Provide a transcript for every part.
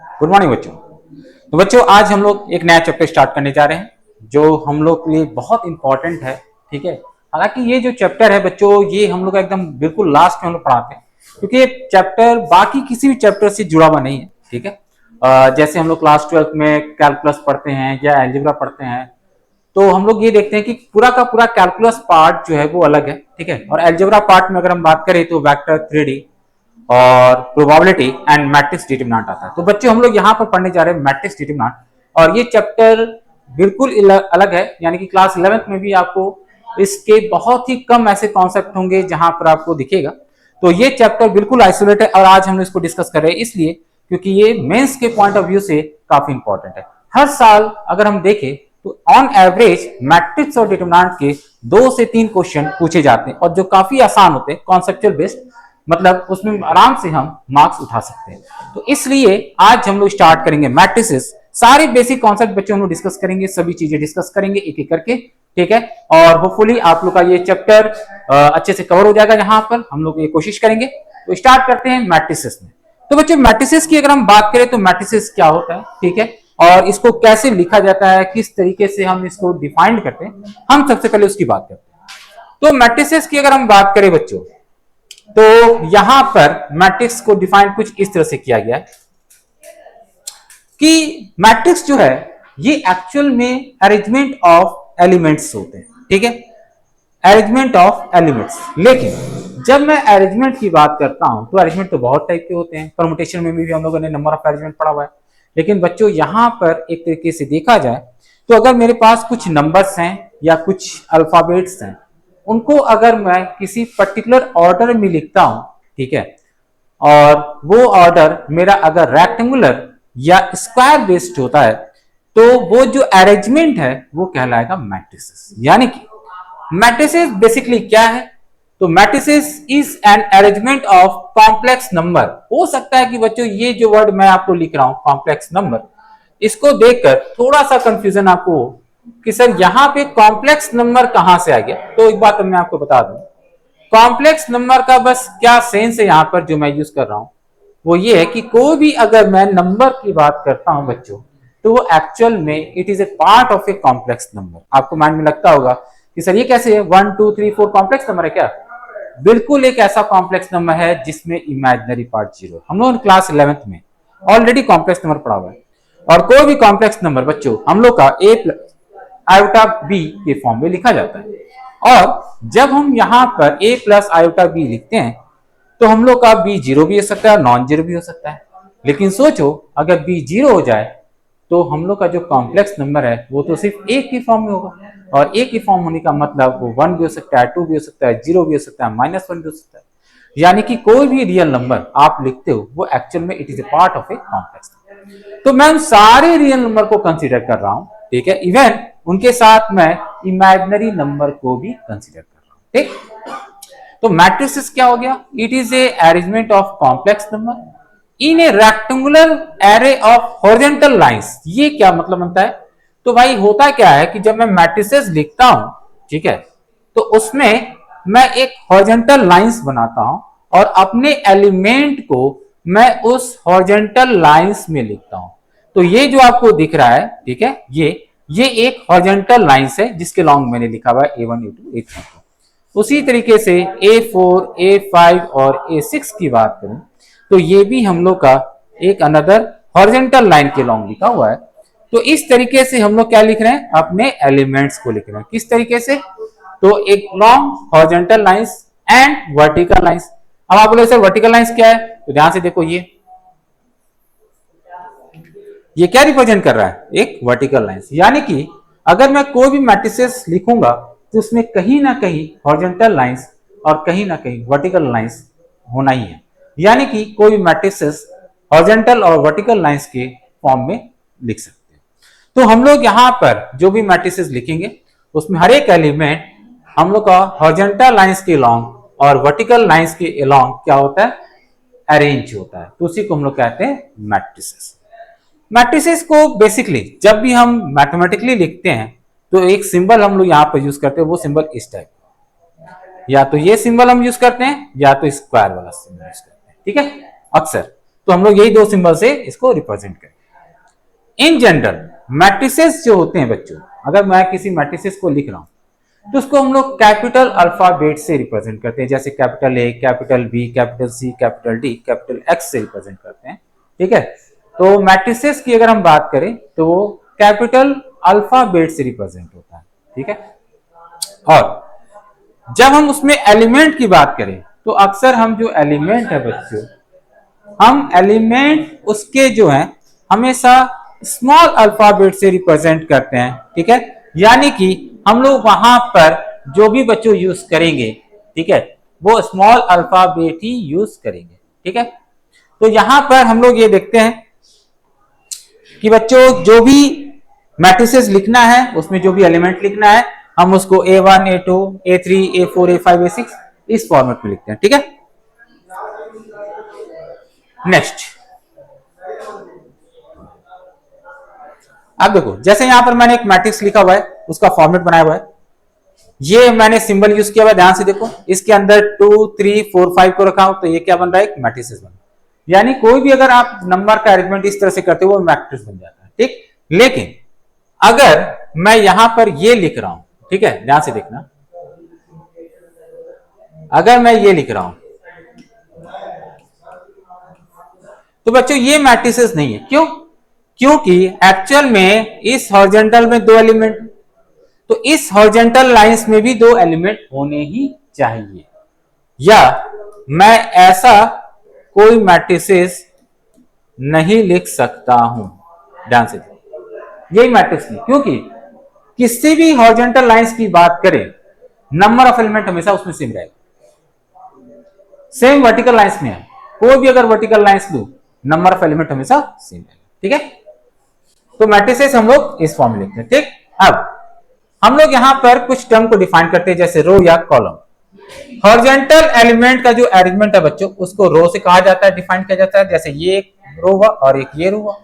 Good morning बच्चों। तो बच्चों आज हम लोग एक नया चैप्टर स्टार्ट करने जा रहे हैं जो हम लोग के लिए बहुत इंपॉर्टेंट है। ठीक है, हालांकि ये जो चैप्टर है बच्चों ये हम लोग एकदम बिल्कुल लास्ट में हम लोग पढ़ाते हैं क्योंकि ये चैप्टर बाकी किसी भी चैप्टर से जुड़ा हुआ नहीं है। ठीक है, जैसे हम लोग क्लास 12 में कैलकुलस पढ़ते हैं या एल्जेब्रा पढ़ते हैं तो हम लोग ये देखते हैं कि पूरा का पूरा कैलकुलस पार्ट जो है वो अलग है। ठीक है, और एल्जेब्रा पार्ट में अगर हम बात करें तो वेक्टर, 3D और प्रोबेबिलिटी एंड मैट्रिक्स डिटरमिनेंट आता है। तो बच्चों हम लोग यहाँ पर पढ़ने जा रहे हैं मैट्रिक्स डिटरमिनेंट, और ये चैप्टर बिल्कुल अलग है, यानी कि क्लास 11th में भी आपको इसके बहुत ही कम ऐसे कॉन्सेप्ट होंगे जहां पर आपको दिखेगा। तो ये चैप्टर बिल्कुल आइसोलेट है और आज हम इसको डिस्कस कर रहे हैं इसलिए क्योंकि ये मेंस के पॉइंट ऑफ व्यू से काफी इंपॉर्टेंट है। हर साल अगर हम देखें तो ऑन एवरेज मैट्रिक्स और डिटरमिनेंट के 2 से 3 क्वेश्चन पूछे जाते हैं और जो काफी आसान होते हैं, कॉन्सेप्चुअल बेस्ड, मतलब उसमें आराम से हम मार्क्स उठा सकते हैं। तो इसलिए आज हम लोग स्टार्ट करेंगे मैट्रिसेस, सारे बेसिक कॉन्सेप्ट बच्चों हम लोग डिस्कस करेंगे, सभी चीजें डिस्कस करेंगे एक एक करके। ठीक है, और होपफुली आप लोग का ये चैप्टर अच्छे से कवर हो जाएगा। यहाँ पर हम लोग ये कोशिश करेंगे। तो स्टार्ट करते हैं मैट्रिसेस में। तो बच्चों मैट्रिसेस की अगर हम बात करें तो मैट्रिसेस क्या होता है, ठीक है, और इसको कैसे लिखा जाता है, किस तरीके से हम इसको डिफाइन करते हैं, हम सबसे पहले उसकी बात करते हैं। तो मैट्रिसेस की अगर हम बात करें बच्चों तो यहां पर मैट्रिक्स को डिफाइन कुछ इस तरह से किया गया है कि मैट्रिक्स जो है ये एक्चुअल में अरेंजमेंट ऑफ एलिमेंट्स होते हैं। ठीक है, अरेंजमेंट ऑफ एलिमेंट्स। लेकिन जब मैं अरेंजमेंट की बात करता हूं तो अरेंजमेंट तो बहुत टाइप के होते हैं, परमुटेशन में भी हम लोगों ने नंबर ऑफ अरेंजमेंट पढ़ा हुआ है। लेकिन बच्चों यहां पर एक तरीके से देखा जाए तो अगर मेरे पास कुछ नंबर्स हैं या कुछ अल्फाबेट्स हैं, उनको अगर मैं किसी पर्टिकुलर ऑर्डर में लिखता हूं, ठीक है, और वो ऑर्डर मेरा अगर रेक्टेंगुलर या स्क्वायर बेस्ड होता है तो वो जो अरेंजमेंट है वो कहलाएगा मैट्रिसेस। यानी कि मैट्रिसेस बेसिकली क्या है, तो matrices is an arrangement of complex number. हो सकता है कि बच्चों ये जो वर्ड मैं आपको लिख रहा हूं कॉम्प्लेक्स नंबर, इसको देखकर थोड़ा सा कंफ्यूजन आपको हो कि सर यहाँ पे कॉम्प्लेक्स नंबर कहां से आ गया। तो एक बात मैं आपको बता दूं, कॉम्प्लेक्स नंबर का बस क्या सेंस है यहाँ पर जो मैं यूज कर रहा हूं वो ये है कि कोई भी अगर मैं नंबर की बात करता हूं बच्चों तो वो एक्चुअल में it is a part of a complex number. आपको माइंड में लगता होगा कि सर ये कैसे है, 1 2 3 4 कॉम्प्लेक्स नंबर है क्या? बिल्कुल एक ऐसा कॉम्प्लेक्स नंबर है जिसमें इमेजिनरी पार्ट 0। हम लोग क्लास 11th में ऑलरेडी कॉम्प्लेक्स नंबर पढ़ा हुआ है, और कोई भी कॉम्प्लेक्स नंबर बच्चों हम लोग का a आयोटा b के फॉर्म में लिखा जाता है। और जब हम यहाँ पर a प्लस आयोटा b लिखते हैं तो हम लोग का b 0 भी हो सकता है, नॉन जीरो भी हो सकता है। लेकिन सोचो अगर b 0 हो जाए तो हम लोग का जो कॉम्प्लेक्स नंबर है वो तो सिर्फ a की फॉर्म में होगा, और a की फॉर्म होने का मतलब वो 1 भी हो सकता है, 2 भी हो सकता है, 0 भी हो सकता है, -1 भी हो सकता है। यानी कि कोई भी रियल नंबर आप लिखते हो वो एक्चुअल में it is a part of a complex number. तो मैं उन सारे रियल नंबर को कंसीडर कर रहा हूं, ठीक है, इवन उनके साथ मैं इमेजिनरी नंबर को भी कंसीडर कर रहा हूं। ठीक, तो मैट्रिसेस क्या हो गया, it is a arrangement of complex number in A rectangular array of horizontal lines. ये क्या मतलब बनता है, तो भाई होता क्या है कि जब मैं मैट्रिसेस लिखता हूं, ठीक है, तो उसमें मैं एक हॉरिजॉन्टल लाइंस बनाता हूं और अपने एलिमेंट को मैं उस हॉरिजॉन्टल लाइंस में लिखता हूं। तो ये जो आपको दिख रहा है, ठीक है, ये एक हॉरिजॉन्टल लाइंस है जिसके लॉन्ग मैंने लिखा हुआ है A1 A2 A3। उसी तरीके से A4 A5 और A6 की बात करूं तो ये भी हम लोग का एक अनदर हॉरिजॉन्टल लाइन के लॉन्ग लिखा हुआ है। तो इस तरीके से हम लोग क्या लिख रहे हैं, अपने एलिमेंट्स को लिख रहे हैं। किस तरीके से, तो एक long horizontal lines and vertical lines. अब आप बोले सर वर्टिकल लाइंस क्या है, तो ध्यान से देखो, ये क्या रिप्रेजेंट कर रहा है, एक वर्टिकल लाइंस। यानी कि अगर मैं कोई भी मैट्रिसेस लिखूंगा तो उसमें कहीं ना कहीं हॉरिजॉन्टल लाइंस और कहीं ना कहीं वर्टिकल लाइंस होना ही है। यानी कि कोई भी मैट्रिसेस हॉरिजॉन्टल और वर्टिकल लाइंस के फॉर्म में लिख सकते हैं। तो हम लोग यहाँ पर जो भी मैट्रिसेस लिखेंगे उसमें हर एक एलिमेंट हम लोग का हॉरिजॉन्टल लाइंस के अलॉन्ग और वर्टिकल लाइंस के अलॉन्ग क्या होता है, अरेंज होता है। तो उसी को हम लोग कहते हैं मैट्रिसेस। मैट्रिसेस को बेसिकली जब भी हम मैथमेटिकली लिखते हैं तो एक सिंबल हम लोग यहाँ पर यूज करते हैं, वो सिंबल इस टाइप, या तो ये सिंबल हम यूज करते हैं या तो स्क्वायर वाला सिंबल यूज करते हैं। ठीक है, अक्सर तो हम लोग यही दो सिंबल से इसको रिप्रेजेंट करें। इन जनरल मैट्रिसेस जो होते हैं बच्चों, अगर मैं किसी मैट्रिसेस को लिख रहा हूं तो उसको हम लोग कैपिटल अल्फाबेट से रिप्रेजेंट करते हैं, जैसे capital A, capital B, capital C, capital D, capital X से रिप्रेजेंट करते हैं। ठीक है, तो मैट्रिसेस की अगर हम बात करें तो वो कैपिटल अल्फाबेट से रिप्रेजेंट होता है। ठीक है, और जब हम उसमें एलिमेंट की बात करें तो अक्सर हम जो एलिमेंट है बच्चों, हम एलिमेंट उसके जो है हमेशा स्मॉल अल्फाबेट से रिप्रेजेंट करते हैं। ठीक है, यानी कि हम लोग वहां पर जो भी बच्चों यूज करेंगे, ठीक है, वो स्मॉल अल्फाबेट ही यूज करेंगे। ठीक है, तो यहां पर हम लोग ये देखते हैं कि बच्चों जो भी मैट्रिसेस लिखना है, उसमें जो भी एलिमेंट लिखना है, हम उसको A1, A2, A3, A4, A5, A6 इस फॉर्मेट में लिखते हैं। ठीक है, नेक्स्ट अब देखो, जैसे यहां पर मैंने एक मैट्रिक्स लिखा हुआ है, उसका फॉर्मेट बनाया हुआ है, ये मैंने सिंबल यूज किया हुआ है, ध्यान से देखो, इसके अंदर 2, 3, 4, 5 को रखा हूं, तो ये क्या बन रहा है, एक मैट्रिसेस बन रहा है। यानी कोई भी अगर आप नंबर का अरेंजमेंट इस तरह से करते हो वो मैट्रिक्स बन जाता है। ठीक, लेकिन अगर मैं यहां पर ये लिख रहा हूं, ठीक है, ध्यान से देखना, अगर मैं ये लिख रहा हूं तो बच्चों ये मैट्रिसेस नहीं है। क्यों? क्योंकि एक्चुअल में इस हॉरिजॉन्टल में दो एलिमेंट, तो इस हॉरिजॉन्टल लाइंस में भी दो एलिमेंट होने ही चाहिए, या मैं ऐसा कोई मैट्रिसेस नहीं लिख सकता हूं। ध्यान से यही मैट्रिक्स नहीं, क्योंकि किसी भी हॉरिजॉन्टल लाइंस की बात करें, नंबर ऑफ एलिमेंट हमेशा उसमें सेम रहेगा, सेम वर्टिकल लाइंस में है, कोई भी अगर vertical lines low, number of element हमेशा सेम रहेगा। ठीक है, तो मैट्रिसेस हम लोग इस फॉर्म में लिखते हैं। ठीक, अब हम लोग यहां पर कुछ टर्म को डिफाइन करते हैं, जैसे रो या कॉलम। हॉरिजॉन्टल एलिमेंट का जो अरेंजमेंट है बच्चों, उसको रो से कहा जाता है, डिफाइन किया जाता है, जैसे ये एक रो हुआ और एक ये रो हुआ।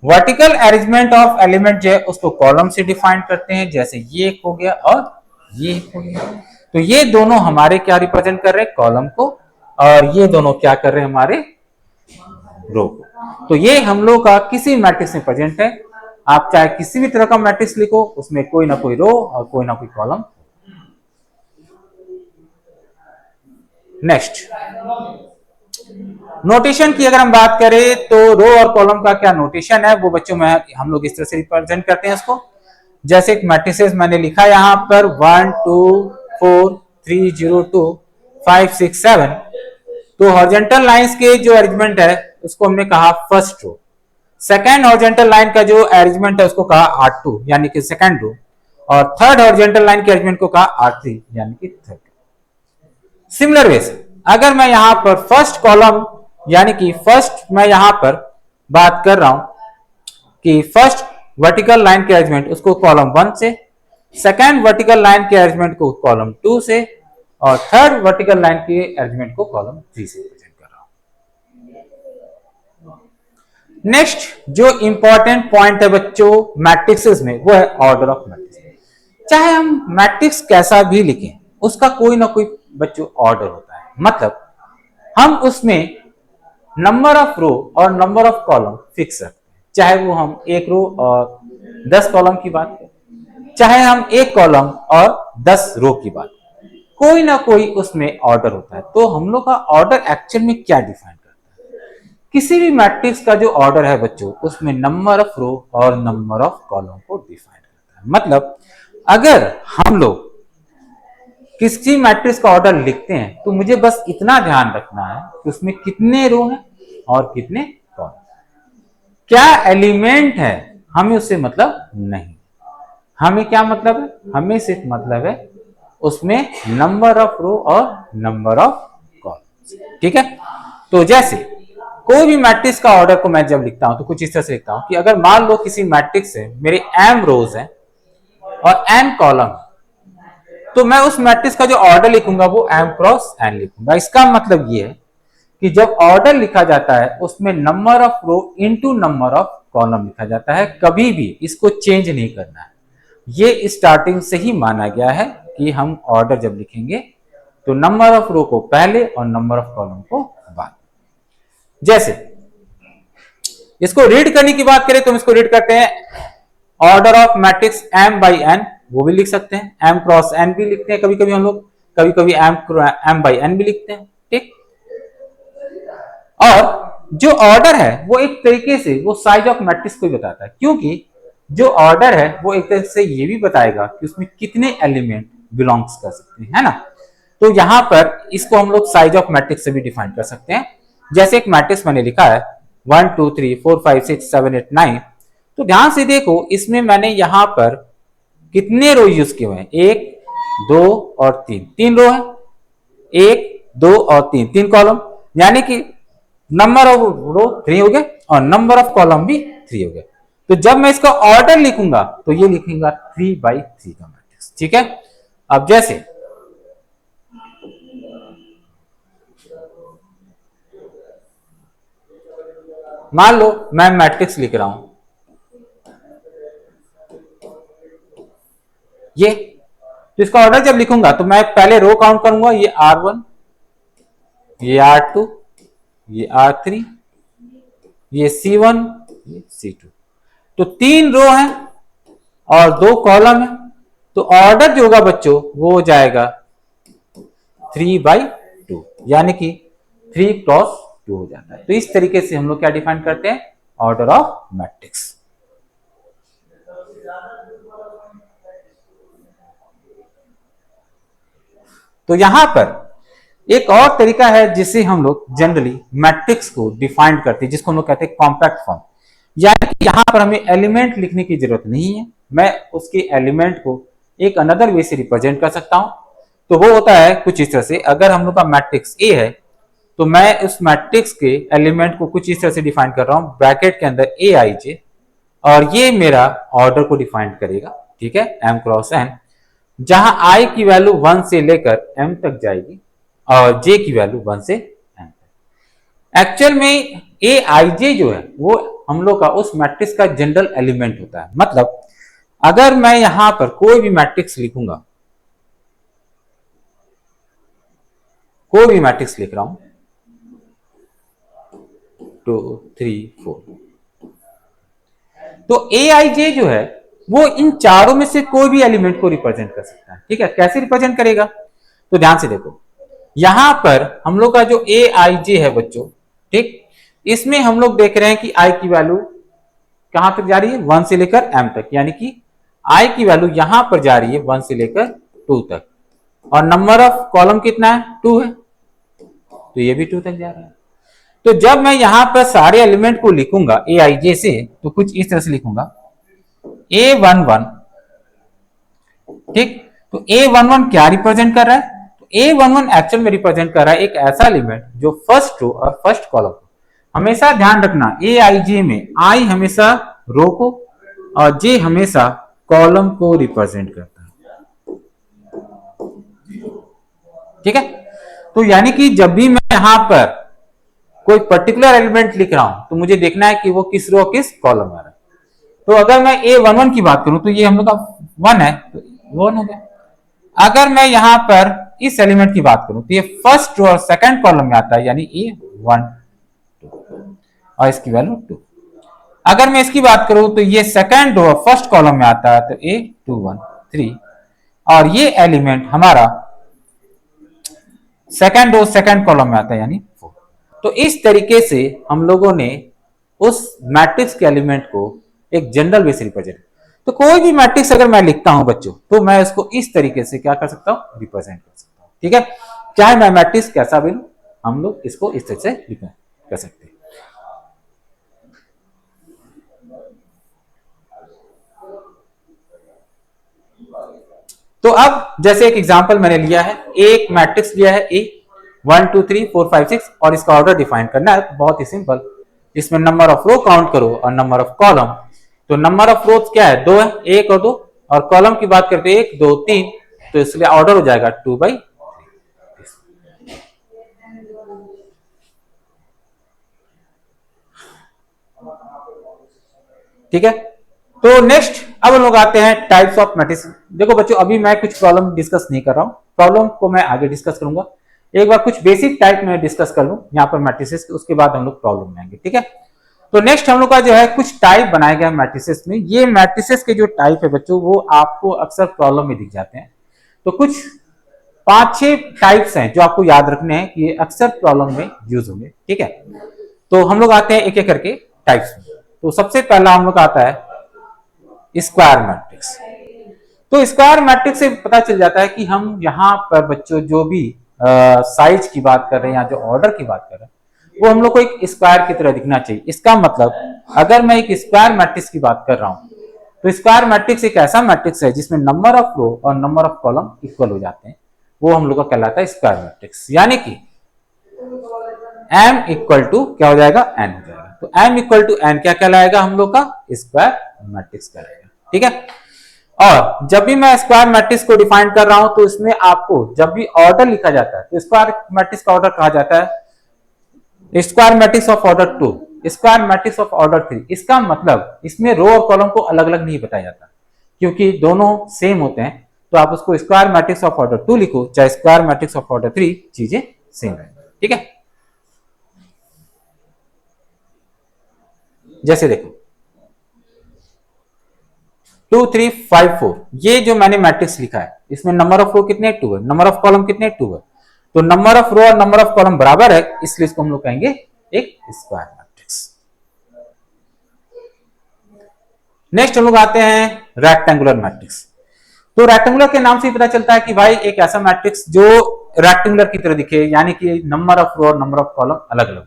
वर्टिकल अरेंजमेंट ऑफ एलिमेंट जो है उसको कॉलम से डिफाइन करते हैं, जैसे ये एक हो गया और ये एक हो गया। तो ये दोनों हमारे क्या रिप्रेजेंट कर रहे हैं, कॉलम को, और ये दोनों क्या कर रहे हैं, हमारे रो को। तो ये हम लोग का किसी मैट्रिक्स में प्रेजेंट है, आप चाहे किसी भी तरह का मैट्रिक्स लिखो, उसमें कोई ना कोई रो और कोई ना कोई कॉलम। नेक्स्ट, नोटेशन की अगर हम बात करें तो रो और कॉलम का क्या नोटेशन है वो बच्चों में हम लोग इस तरह से रिप्रेजेंट करते हैं इसको, जैसे एक मैट्रिसेस मैंने लिखा यहां पर 1, 2, 4, 3, 0, 2, 5, 6, 7। तो हॉरिजॉन्टल लाइंस के जो अरेंजमेंट है उसको हमने कहा first row, second horizontal line का जो अरेंजमेंट है उसको कहा R2 यानी कि सेकंड रो, और थर्ड हॉरिजॉन्टल लाइन के अरेंजमेंट को कहा R3 यानी कि थर्ड। सिमिलर वे से अगर मैं यहां पर फर्स्ट कॉलम यानी कि फर्स्ट मैं यहां पर बात कर रहा हूं कि फर्स्ट वर्टिकल लाइन के अरेंजमेंट उसको कॉलम 1 से, सेकंड वर्टिकल लाइन के अरेंजमेंट को कॉलम 2 से, और थर्ड वर्टिकल लाइन के अरेंजमेंट को कॉलम 3 से प्रेजेंट कर रहा हूं। नेक्स्ट जो इंपॉर्टेंट पॉइंट है बच्चों मैट्रिक्सेस में वो है ऑर्डर ऑफ मैट्रिक्स। चाहे हम मैट्रिक्स कैसा भी लिखें उसका कोई ना कोई बच्चों ऑर्डर होता है, मतलब हम उसमें नंबर ऑफ रो और नंबर ऑफ कॉलम फिक्स रखते हैं, चाहे वो हम एक रो और 10 कॉलम की बात करें, चाहे हम एक कॉलम और 10 रो की बात करें, कोई ना कोई उसमें ऑर्डर होता है। तो हम लोग का ऑर्डर एक्चुअल में क्या डिफाइन करता है, किसी भी मैट्रिक्स का जो ऑर्डर है बच्चों उसमें नंबर ऑफ रो और नंबर ऑफ कॉलम को डिफाइन करता है। मतलब अगर हम लोग किसी मैट्रिक्स का ऑर्डर लिखते हैं तो मुझे बस इतना ध्यान रखना है कि उसमें कितने रो हैं और कितने कॉलम, क्या एलिमेंट है हमें उससे मतलब नहीं, हमें क्या मतलब है, हमें सिर्फ मतलब है उसमें नंबर ऑफ रो और नंबर ऑफ कॉलम। ठीक है, तो जैसे कोई भी मैट्रिक्स का ऑर्डर को मैं जब लिखता हूं तो कुछ इस तरह से लिखता हूं कि अगर मान लो किसी मैट्रिक्स से मेरे m रोज है और n कॉलम, तो मैं उस मैट्रिक्स का जो ऑर्डर लिखूंगा वो m क्रॉस n लिखूंगा। इसका मतलब ये है कि जब ऑर्डर लिखा जाता है उसमें number of row into number of column लिखा जाता है, कभी भी इसको चेंज नहीं करना है। ये स्टार्टिंग से ही माना गया है कि हम ऑर्डर जब लिखेंगे तो नंबर ऑफ रो को पहले और नंबर ऑफ कॉलम को बाद। जैसे इसको रीड करने की बात करें तो हम इसको रीड करते हैं order of matrix m by n, वो भी लिख सकते हैं, m क्रॉस n भी लिखते हैं कभी कभी हम लोग, कभी कभी m बाई n भी लिखते हैं, ठीक। और जो ऑर्डर है वो एक तरीके से वो साइज ऑफ मैट्रिक्स को बताता है, क्योंकि जो ऑर्डर है वो एक तरह से ये भी बताएगा कि उसमें कितने एलिमेंट बिलोंग्स कर सकते हैं, है ना। तो यहां पर इसको हम लोग साइज ऑफ मैट्रिक्स से भी डिफाइन कर सकते हैं। जैसे एक मैट्रिक्स मैंने लिखा है 1 2 3 4 5 6 7 8 9, तो ध्यान से देखो इसमें मैंने यहां पर कितने रो यूज किए हुए हैं, 1 2 और 3, 3 रो है, 1 2 और 3, 3 कॉलम, यानी कि नंबर ऑफ रो 3 हो गए और नंबर ऑफ कॉलम भी 3 हो गए। तो जब मैं इसका ऑर्डर लिखूंगा तो ये लिखूंगा 3 बाई 3 का मैट्रिक्स, ठीक है। अब जैसे मान लो मैं मैट्रिक्स लिख रहा हूं, ये तो इसका ऑर्डर जब लिखूंगा तो मैं पहले रो काउंट करूंगा, ये R1, ये R2, ये R3, ये C1, ये C2, तो 3 रो है और 2 कॉलम है, तो ऑर्डर जो होगा बच्चों वो हो जाएगा 3 बाई 2, यानी कि 3 क्रॉस 2 हो जाता है। तो इस तरीके से हम लोग क्या डिफाइन करते हैं, ऑर्डर ऑफ मैट्रिक्स। तो यहां पर एक और तरीका है जिससे हम लोग जनरली मैट्रिक्स को डिफाइन करते हैं, जिसको हम लोग कहते हैं कॉम्पैक्ट फॉर्म, यानी कि यहां पर हमें एलिमेंट लिखने की जरूरत नहीं है, मैं उसके एलिमेंट को एक अनदर वे से रिप्रेजेंट कर सकता हूं। तो वो होता है कुछ इस तरह से, अगर हम लोग का मैट्रिक्स ए है तो मैं उस मैट्रिक्स के एलिमेंट को कुछ इस तरह से डिफाइन कर रहा हूं, ब्रैकेट के अंदर ए आई जे, और ये मेरा ऑर्डर को डिफाइन करेगा, ठीक है, m क्रॉस n, जहां i की वैल्यू 1 से लेकर m तक जाएगी और j की वैल्यू 1 से m तक। एक्चुअल में ए आई जे जो है वो हम लोग का उस मैट्रिक्स का जनरल एलिमेंट होता है। मतलब अगर मैं यहां पर कोई भी मैट्रिक्स लिखूंगा, कोई भी मैट्रिक्स लिख रहा हूं 2 3 4, तो ए आई जे जो है वो इन चारों में से कोई भी एलिमेंट को रिप्रेजेंट कर सकता है, ठीक है। कैसे रिप्रेजेंट करेगा, तो ध्यान से देखो, यहां पर हम लोग का जो ए आई जे है बच्चों, ठीक, इसमें हम लोग देख रहे हैं कि आई की वैल्यू कहां तक जा रही है, 1 से लेकर m तक, यानी कि आई की वैल्यू यहां पर जा रही है 1 से लेकर 2 तक, और नंबर ऑफ कॉलम कितना है, 2 है, तो ये भी 2 तक जा रहा है। तो जब मैं यहां पर सारे एलिमेंट को लिखूंगा ए आई जे से, तो कुछ इस तरह से लिखूंगा A11, ठीक। तो A11 क्या रिप्रेजेंट कर रहा है, तो A11 एक्चुअल में रिप्रेजेंट कर रहा है एक ऐसा एलिमेंट जो फर्स्ट रो और फर्स्ट कॉलम को, हमेशा ध्यान रखना ए आई जे में आई हमेशा रो को और जे हमेशा कॉलम को रिप्रेजेंट करता है, ठीक है। तो यानी कि जब भी मैं यहां पर कोई पर्टिकुलर एलिमेंट लिख रहा हूं तो मुझे देखना है कि वो किस रो किस कॉलम में आ रहा है। तो अगर मैं A11 की बात करूं तो ये हम लोग का 1 है, तो 1 हो गया। अगर मैं यहां पर इस एलिमेंट की बात करूं तो ये फर्स्ट रो और सेकंड कॉलम में आता है, यानी A1 और इसकी वैल्यू 2। अगर मैं इसकी बात करूं तो ये सेकंड रो और फर्स्ट कॉलम में आता है, तो A21 3, और ये एलिमेंट हमारा सेकंड रो सेकंड कॉलम में आता है, यानी 4। तो इस तरीके से हम लोगों ने उस मैट्रिक्स के एलिमेंट को एक जनरल वे से रिप्रेजेंट, तो कोई भी मैट्रिक्स अगर मैं लिखता हूं बच्चों तो मैं उसको इस तरीके से क्या कर सकता हूं, रिप्रेजेंट कर सकता हूं, ठीक है। चाहे मैं मैट्रिक्स कैसा भी लूं, हम लोग इसको इस तरह से कर सकते हैं। तो अब जैसे एक एग्जांपल मैंने लिया है, एक मैट्रिक्स लिया है ए 1 2 3 4 5 6, और इसका ऑर्डर डिफाइन करना है, बहुत ही सिंपल। इसमें नंबर ऑफ रो काउंट करो और नंबर ऑफ कॉलम, तो नंबर ऑफ रोज क्या है, 2 है, 1 और 2, और कॉलम की बात करते हैं 1 2 3, तो इसलिए ऑर्डर हो जाएगा 2 बाई 3, ठीक है। तो नेक्स्ट अब हम लोग आते हैं टाइप्स ऑफ मैट्रिक्स। देखो बच्चों, अभी मैं कुछ प्रॉब्लम डिस्कस नहीं कर रहा हूं, प्रॉब्लम को मैं आगे डिस्कस करूंगा। एक बार कुछ बेसिक टाइप में डिस्कस कर लूं यहाँ पर मैट्रिसेस, उसके बाद हम लोग प्रॉब्लम में आएंगे, ठीक है। तो नेक्स्ट हम लोग का जो है कुछ टाइप बनाए गए मैट्रिसेस में। ये मैट्रिसेस के जो टाइप है बच्चों वो आपको अक्सर प्रॉब्लम में दिख जाते हैं। तो कुछ 5-6 टाइप्स हैं जो आपको याद रखने हैं कि ये अक्सर प्रॉब्लम में यूज होंगे, ठीक है। तो हम लोग आते हैं एक एक करके टाइप्स में। तो सबसे पहला हम लोग आता है स्क्वायर मैट्रिक्स। तो स्क्वायर मैट्रिक्स से पता चल जाता है कि हम यहाँ पर बच्चों जो भी साइज की बात कर रहे हैं या जो ऑर्डर की बात कर रहे हैं वो हम लोग को एक स्क्वायर की तरह दिखना चाहिए। इसका मतलब अगर मैं एक स्क्वायर मैट्रिक्स की बात कर रहा हूं तो स्क्वायर मैट्रिक्स एक ऐसा मैट्रिक्स है जिसमें नंबर ऑफ रो और नंबर ऑफ कॉलम इक्वल हो जाते हैं, वो हम लोग का कहलाता है स्क्वायर मैट्रिक्स। यानी कि m इक्वल टू क्या हो जाएगा, n हो जाएगा। तो m इक्वल टू n क्या कहलाएगा, हम लोग का स्क्वायर मैट्रिक्स कहलाएगा, ठीक है। और जब भी मैं स्क्वायर मैट्रिक्स को डिफाइन कर रहा हूं तो इसमें आपको जब भी ऑर्डर लिखा जाता है तो स्क्वायर मैट्रिक्स का ऑर्डर कहा जाता है square matrix of order 2, square matrix of order 3। इसका मतलब इसमें रो और कॉलम को अलग अलग नहीं बताया जाता क्योंकि दोनों सेम होते हैं। तो आप उसको स्क्वायर मैट्रिक्स ऑफ ऑर्डर 2 लिखो चाहे स्क्वायर मैट्रिक्स ऑफ ऑर्डर 3, चीजें सेम है, ठीक है। जैसे देखो 2 3 5 4 ये जो मैंने मैट्रिक्स लिखा है इसमें नंबर ऑफ रो कितने 2 है, नंबर ऑफ कॉलम कितने 2 है। तो नंबर ऑफ रो और नंबर ऑफ कॉलम बराबर है इसलिए इसको हम लोग कहेंगे एक स्क्वायर मैट्रिक्स। नेक्स्ट हम लोग आते हैं रेक्टेंगुलर मैट्रिक्स। तो रेक्टेंगुलर के नाम से पता चलता है कि भाई एक ऐसा मैट्रिक्स जो रेक्टेंगुलर की तरह दिखे, यानी कि नंबर ऑफ रो और नंबर ऑफ कॉलम अलग अलग।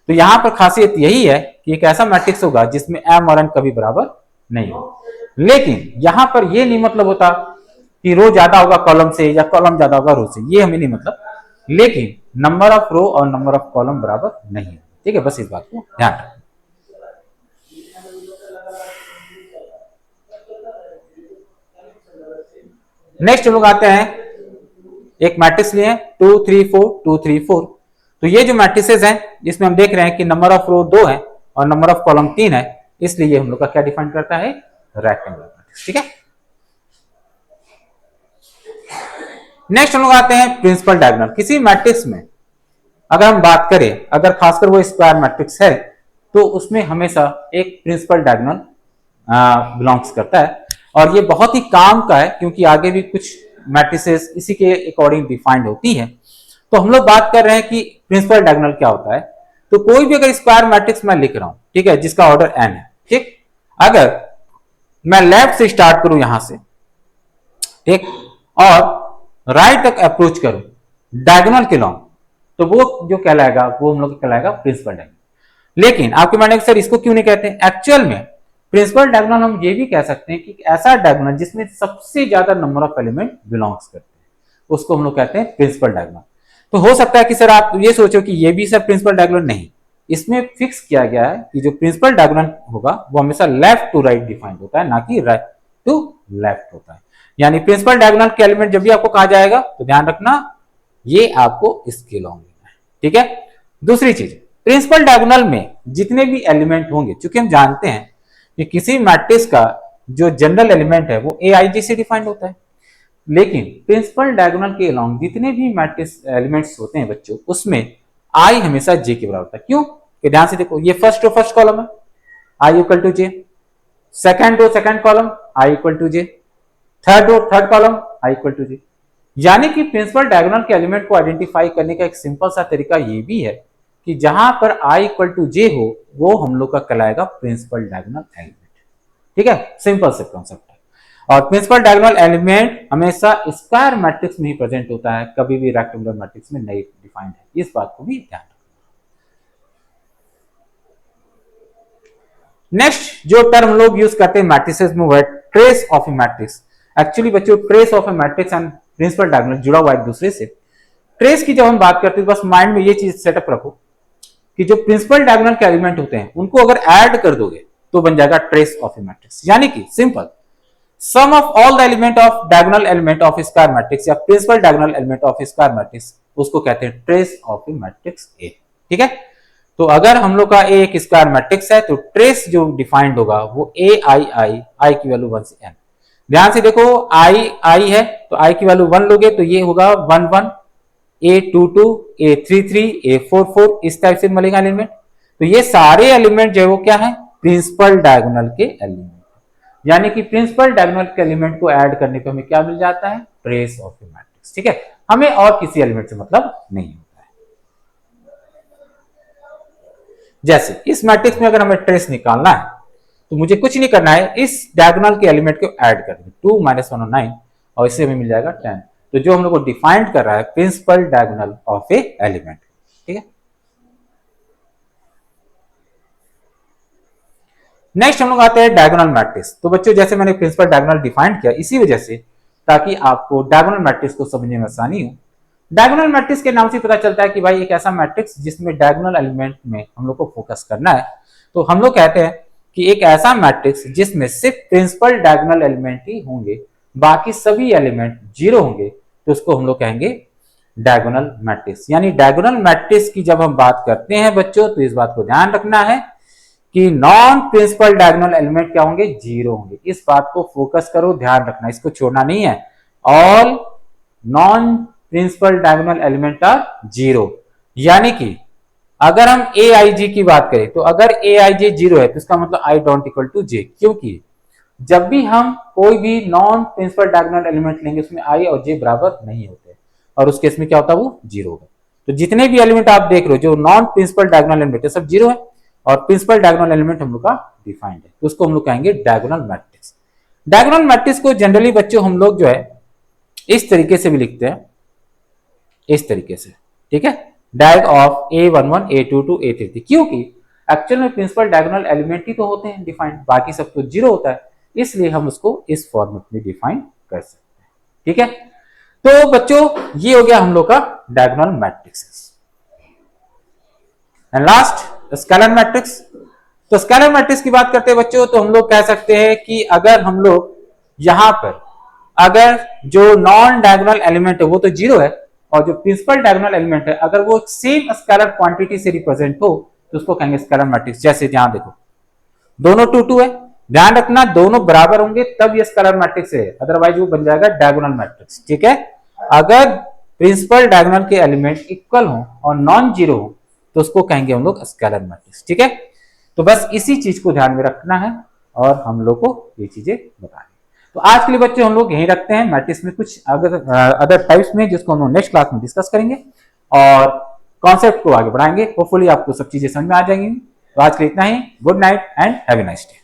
तो यहां पर खासियत यही है कि एक ऐसा मैट्रिक्स होगा जिसमें m और n कभी बराबर नहीं हो। लेकिन यहां पर यह नहीं मतलब होता कि रो ज्यादा होगा कॉलम से या कॉलम ज्यादा होगा रो से, ये हमें नहीं मतलब। लेकिन नंबर ऑफ रो और नंबर ऑफ कॉलम बराबर नहीं है, ठीक है। बस इस बात को ध्यान रखें। नेक्स्ट हम लोग आते हैं एक मैट्रिक्स लिए 2 3 4 2 3 4। तो ये जो मैट्रिसेस हैं इसमें हम देख रहे हैं कि नंबर ऑफ रो 2 है और नंबर ऑफ कॉलम 3 है, इसलिए ये हम लोग का क्या डिफाइन करता है, रेक्टेंगुलर मैट्रिक्स, ठीक है। नेक्स्ट हम लोग आते हैं प्रिंसिपल डायगोनल। किसी मैट्रिक्स में अगर हम बात करें, अगर खासकर वो स्क्वायर मैट्रिक्स है तो उसमें हमेशा एक प्रिंसिपल डायगोनल बिलोंग्स करता है। और ये बहुत ही काम का है क्योंकि आगे भी कुछ मैट्रिसेस इसी के अकॉर्डिंग डिफाइंड होती है। तो हम लोग बात कर रहे हैं कि प्रिंसिपल डायगोनल क्या होता है। तो कोई भी अगर स्क्वायर मैट्रिक्स मैं लिख रहा हूं, ठीक है, जिसका ऑर्डर n है, ठीक, अगर मैं लेफ्ट से स्टार्ट करूं यहां से, ठीक, और राइट तक अप्रोच करूं डायगोनल के लॉन्ग, तो वो जो कहलाएगा वो हम लोग कहलाएगा प्रिंसिपल डायगोनल। लेकिन आपके माने सर इसको क्यों नहीं कहते, एक्चुअल में प्रिंसिपल डायगोनल हम ये भी कह सकते हैं कि ऐसा डायगोनल जिसमें सबसे ज्यादा नंबर ऑफ एलिमेंट बिलोंग्स करते हैं उसको हम लोग कहते हैं प्रिंसिपल डायगोनल। तो हो सकता है कि सर आप ये सोचो कि ये भी सर प्रिंसिपल डायगोनल नहीं, इसमें फिक्स किया गया है कि जो प्रिंसिपल डायगोनल होगा वो हमेशा लेफ्ट टू राइट डिफाइंड होता है, ना कि राइट टू लेफ्ट होता है। यानी प्रिंसिपल डायगोनल के एलिमेंट जब भी आपको कहा जाएगा तो ध्यान रखना ये आपको इसके लॉन्ग लेना है, ठीक है। दूसरी चीज, प्रिंसिपल डायगोनल में जितने भी एलिमेंट होंगे, चूंकि हम जानते हैं कि किसी मैट्रिक्स का जो जनरल एलिमेंट है वो aij से डिफाइंड होता है, लेकिन प्रिंसिपल डायगोनल के अलोंग जितने भी मैट्रिक्स एलिमेंट्स होते हैं बच्चों उसमें i हमेशा j के बराबर होता है। क्यों, कि ध्यान से देखो, ये फर्स्ट रो फर्स्ट कॉलम है i equal to j, second row second column i equal to j, third row third column i equal to j। यानी कि प्रिंसिपल डायगोनल के एलिमेंट को आइडेंटिफाई करने का एक सिंपल सा तरीका ये भी है कि जहां पर i इक्वल टू j हो वो हम लोग का कहलाएगा प्रिंसिपल डायगोनल एलिमेंट, ठीक है। सिंपल से कॉन्सेप्ट है। और प्रिंसिपल डायगोनल एलिमेंट हमेशा स्क्वायर मैट्रिक्स में ही प्रेजेंट होता है, कभी भी रेक्टेंगुलर मैट्रिक्स में नहीं डिफाइंड है, इस बात को भी ध्यान रखना। नेक्स्ट जो टर्म लोग यूज करते हैं मैट्रिसेस में वो है trace of a matrix. Actually बच्चों trace of a matrix and principal diagonal जुड़ा हुआ है एक दूसरे से। ट्रेस की जब हम बात करते हैं बस माइंड में ये चीज सेटअप रखो कि जो प्रिंसिपल डायगोनल के एलिमेंट होते हैं उनको अगर ऐड कर दोगे तो बन जाएगा ट्रेस ऑफ ए मैट्रिक्स। यानी कि simple sum of all the element of diagonal element of square matrix या principal diagonal element of square matrix उसको कहते हैं trace of a matrix A, ठीक है। तो अगर हम लोग का ए एक स्क्वायर मैट्रिक्स है तो ट्रेस जो डिफाइंड होगा वो ए आई की वैल्यू 1 से n। ध्यान से देखो आई है तो आई की वैल्यू 1 लोगे तो ये होगा 1 1, A 2 2, A 3 3, A 4 4, इस टाइप से मिलेगा एलिमेंट। तो ये सारे एलिमेंट जो है वो क्या है, प्रिंसिपल डायगोनल के एलिमेंट, यानी कि प्रिंसिपल डायगोनल के एलिमेंट को ऐड करने पे हमें क्या मिल जाता है, ट्रेस ऑफ ए मैट्रिक्स। ठीक है, हमें और किसी एलिमेंट से मतलब नहीं होता है। जैसे इस मैट्रिक्स में अगर हमें ट्रेस निकालना है तो मुझे कुछ नहीं करना है, इस डायगोनल के एलिमेंट को ऐड कर देंगे, 2 - 1 और 9, और इससे हमें मिल जाएगा 10। तो जो हम लोग को डिफाइंड कर रहा है principal diagonal of A element. ठीक है, नेक्स्ट हम लोग आते हैं डायगोनल मैट्रिक्स। तो बच्चों जैसे मैंने प्रिंसिपल डायगोनल डिफाइंड किया इसी वजह से, ताकि आपको डायगोनल मैट्रिक्स को समझने में आसानी हो। डायगोनल मैट्रिक्स के नाम से पता चलता है कि भाई एक ऐसा मैट्रिक्स जिसमें डायगोनल एलिमेंट में हम लोग को फोकस करना है। तो हम लोग कहते हैं कि एक ऐसा मैट्रिक्स जिसमें सिर्फ प्रिंसिपल डायगोनल एलिमेंट ही होंगे, बाकी सभी एलिमेंट जीरो होंगे, तो उसको हम लोग कहेंगे डायगोनल मैट्रिक्स। यानी डायगोनल मैट्रिक्स की जब हम बात करते हैं बच्चों, तो इस बात को ध्यान रखना है कि नॉन प्रिंसिपल डायगोनल एलिमेंट क्या होंगे, जीरो होंगे। इस बात को फोकस करो, ध्यान रखना, इसको छोड़ना नहीं है। All non principal diagonal element are zero. यानी कि अगर हम ए आई जी की बात करें तो अगर ए आई जे जीरो है तो इसका मतलब आई डोंट इक्वल टू जे, क्योंकि जब भी हम कोई भी नॉन प्रिंसिपल डायगोनल एलिमेंट लेंगे उसमें आई और जे बराबर नहीं होते, और उस केस में क्या होता है, वो जीरो होगा। तो जितने भी एलिमेंट आप देख रहे हो जो नॉन प्रिंसिपल डायगोनल एलिमेंट है सब जीरो है, और प्रिंसिपल डायगोनल एलिमेंट हम लोग का डिफाइंड है, तो उसको हम लोग कहेंगे डायगोनल मैट्रिक्स। डायगोनल मैट्रिक्स को जनरली बच्चों हम लोग जो है इस तरीके से भी लिखते हैं, इस तरीके से। ठीक है, डायग ऑफ A11 A22 A33, क्योंकि एक्चुअल में प्रिंसिपल डायगोनल एलिमेंट ही तो होते हैं डिफाइंड, बाकी सब तो जीरो होता है, इसलिए हम उसको इस फॉर्मेट में डिफाइन कर सकते हैं। ठीक है, तो बच्चों ये हो गया हम लोग का diagonal matrix. And last scalar matrix. तो स्केलर मैट्रिक्स की बात करते हैं बच्चों, तो हम लोग कह सकते हैं कि अगर हम लोग यहां पर अगर जो नॉन डायगोनल एलिमेंट है वो तो जीरो है, और जो प्रिंसिपल डायगोनल एलिमेंट है अगर वो सेम स्केलर क्वांटिटी से रिप्रेजेंट हो तो उसको कहेंगे स्केलर मैट्रिक्स। जैसे यहां देखो दोनों 2 2 है, ध्यान रखना दोनों बराबर होंगे तब ये स्केलर मैट्रिक्स है, अदरवाइज वो बन जाएगा डायगोनल मैट्रिक्स। ठीक है, अगर प्रिंसिपल डायगोनल के एलिमेंट इक्वल हो और नॉन जीरो हो तो उसको कहेंगे हम लोग स्केलर मैट्रिक्स। ठीक है, तो बस इसी चीज को ध्यान में रखना है और हम लोग को ये चीजें बतानी। तो आज के लिए बच्चे हम लोग यहीं रखते हैं, मैट्रिक्स में कुछ अदर टाइप्स में जिसको हम लोग नेक्स्ट क्लास में डिस्कस करेंगे और कॉन्सेप्ट को आगे बढ़ाएंगे। होपफुली आपको सब चीजें समझ में आ जाएंगी। तो आज के लिए इतना ही। Good night and have a nice day.